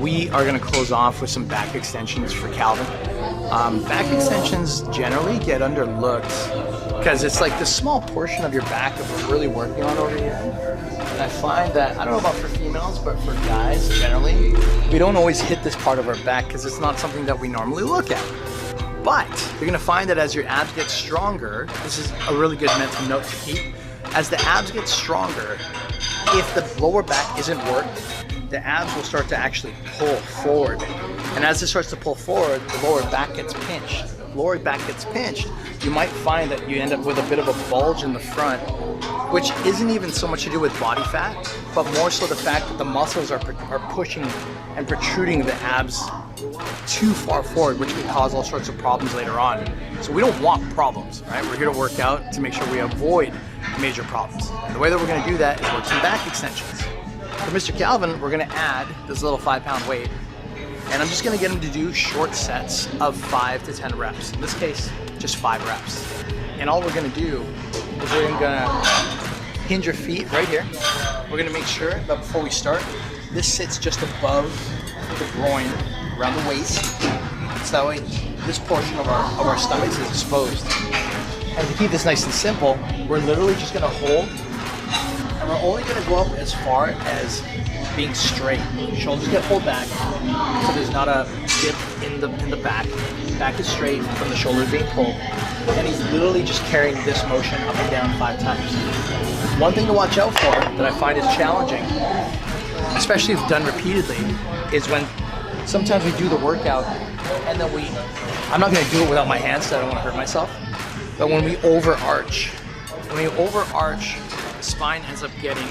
we are going to close off with some back extensions for Calvin. Back extensions generally get underlooked because it's like the small portion of your back that we're really working on over here. And I find that, I don't know about for females, but for guys generally, we don't always hit this part of our back because it's not something that we normally look at. But you're going to find that as your abs get stronger, this is a really good mental note to keep. As the abs get stronger, if the lower back isn't worked, the abs will start to actually pull forward. And as it starts to pull forward, the lower back gets pinched. If the lower back gets pinched, you might find that you end up with a bit of a bulge in the front, which isn't even so much to do with body fat, but more so the fact that the muscles are pushing and protruding the abs too far forward, which can cause all sorts of problems later on. So we don't want problems, right? We're here to work out to make sure we avoid major problems. And the way that we're gonna do that is work some back extensions. For Mr. Calvin, we're gonna add this little 5-pound weight, and I'm just gonna get him to do short sets of 5 to 10 reps. In this case, just 5 reps. And all we're gonna do is we're gonna hinge your feet right here. We're gonna make sure that before we start, this sits just above the groin, around the waist. So that way, this portion of our stomachs is exposed. And to keep this nice and simple, we're literally just gonna hold, and we're only gonna go up as far as being straight. Shoulders get pulled back, so there's not a dip in the back. Back is straight from the shoulders being pulled. And he's literally just carrying this motion up and down 5 times. One thing to watch out for that I find is challenging, especially if done repeatedly, is when sometimes we do the workout and then I'm not gonna do it without my hands so I don't wanna hurt myself, but when we overarch, the spine ends up getting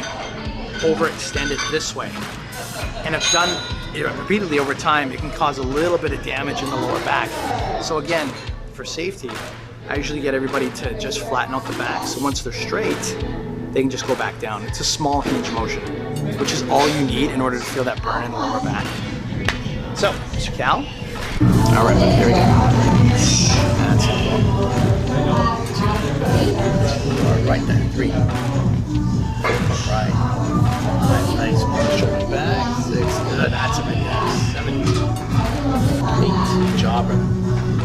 overextended this way. And if done repeatedly over time, it can cause a little bit of damage in the lower back. So again, for safety, I usually get everybody to just flatten out the back. So once they're straight, they can just go back down. It's a small hinge motion, which is all you need in order to feel that burn in the lower back. So, Mr. Cal. All right, here we go. That's it. 1, 2, right there, 3. Right. 5, nice. 1, shoulder back. 6, good. That's a big guy. 7, 8. Good job, brother.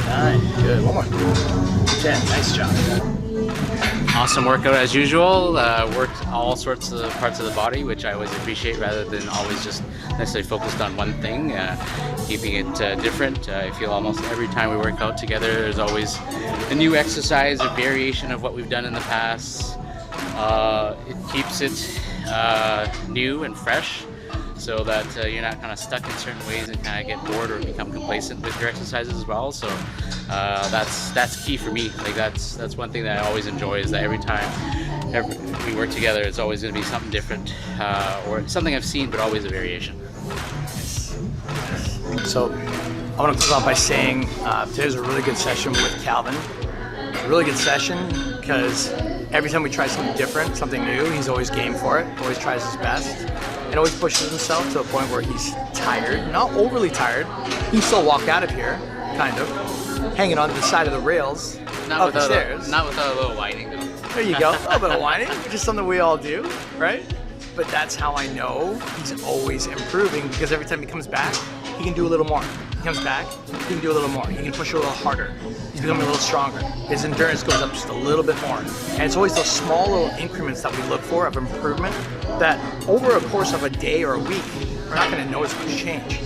9, good. One more. 10, nice job. Awesome workout as usual. Worked all sorts of parts of the body, which I always appreciate rather than always just necessarily focused on one thing. Keeping it different. I feel almost every time we work out together, there's always a new exercise, a variation of what we've done in the past. It keeps it new and fresh, so that you're not kind of stuck in certain ways and kind of get bored or become complacent with your exercises as well. So that's key for me. Like that's one thing that I always enjoy, is that every time we work together, it's always going to be something different or something I've seen, but always a variation. So I want to close off by saying today was a really good session with Calvin. A really good session because every time we try something different, something new, he's always game for it, always tries his best, and always pushes himself to a point where he's tired, not overly tired. He can still walk out of here, kind of, hanging onto the side of the rails Not of the stairs. Not without a little whining though. There you go, a little bit of whining, just something we all do, right? But that's how I know he's always improving, because every time he comes back, he can do a little more. He comes back, he can do a little more. He can push a little harder. He's becoming a little stronger. His endurance goes up just a little bit more. And it's always those small little increments that we look for of improvement that over a course of a day or a week, we're not gonna notice much change.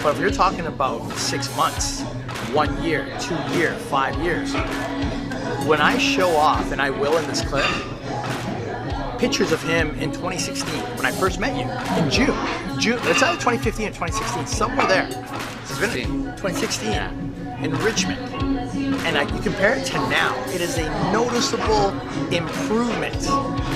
But if you're talking about 6 months, 1 year, 2 years, 5 years, when I show off, and I will in this clip, pictures of him in 2016, when I first met you, in June. It's either 2015 or 2016, somewhere there. It's been in 2016 in Richmond. And you compare it to now, it is a noticeable improvement.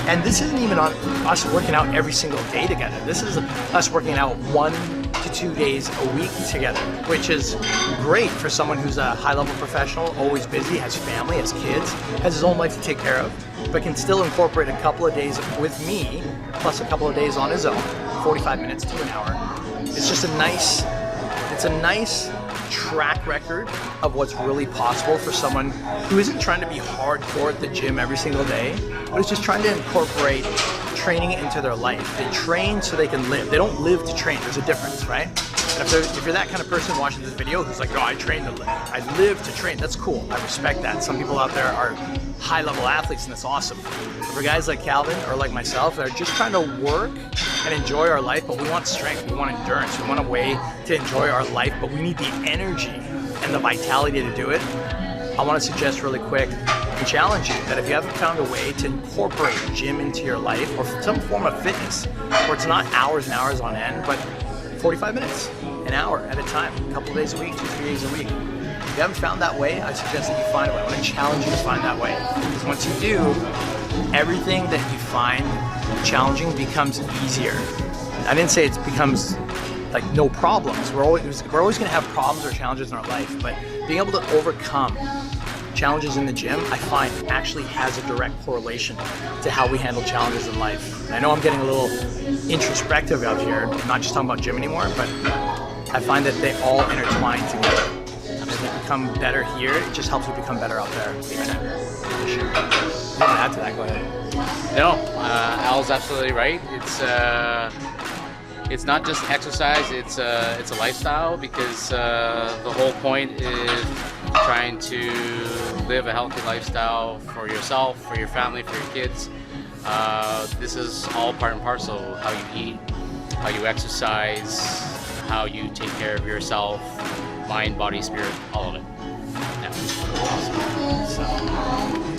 And this isn't even on us working out every single day together. This is us working out 1 to 2 days a week together, which is great for someone who's a high-level professional, always busy, has family, has kids, has his own life to take care of, but can still incorporate a couple of days with me, plus a couple of days on his own, 45 minutes to an hour. It's just a nice track record of what's really possible for someone who isn't trying to be hardcore at the gym every single day, but is just trying to incorporate training into their life. They train so they can live. They don't live to train. There's a difference, right? And if you're that kind of person watching this video who's like, no, I live to train, that's cool. I respect that. Some people out there are high-level athletes, and that's awesome. But for guys like Calvin or like myself that are just trying to work and enjoy our life, but we want strength, we want endurance, we want a way to enjoy our life, but we need the energy and the vitality to do it, I want to suggest really quick and challenge you that if you haven't found a way to incorporate gym into your life or some form of fitness where it's not hours and hours on end, but 45 minutes, an hour at a time, a couple of days a week, 2-3 days a week. If you haven't found that way, I suggest that you find a way. I want to challenge you to find that way. Because once you do, everything that you find challenging becomes easier. I didn't say it becomes like no problems. We're always going to have problems or challenges in our life, but being able to overcome challenges in the gym, I find actually has a direct correlation to how we handle challenges in life. And I know I'm getting a little introspective out here. I'm not just talking about gym anymore, but I find that they all intertwine together. As we become better here, it just helps me become better out there. If you want to add to that, go ahead. No, Al's absolutely right. It's not just exercise, it's a lifestyle, because the whole point is trying to live a healthy lifestyle for yourself, for your family, for your kids. This is all part and parcel: how you eat, how you exercise, how you take care of yourself, mind, body, spirit, all of it. Yeah. Awesome. So.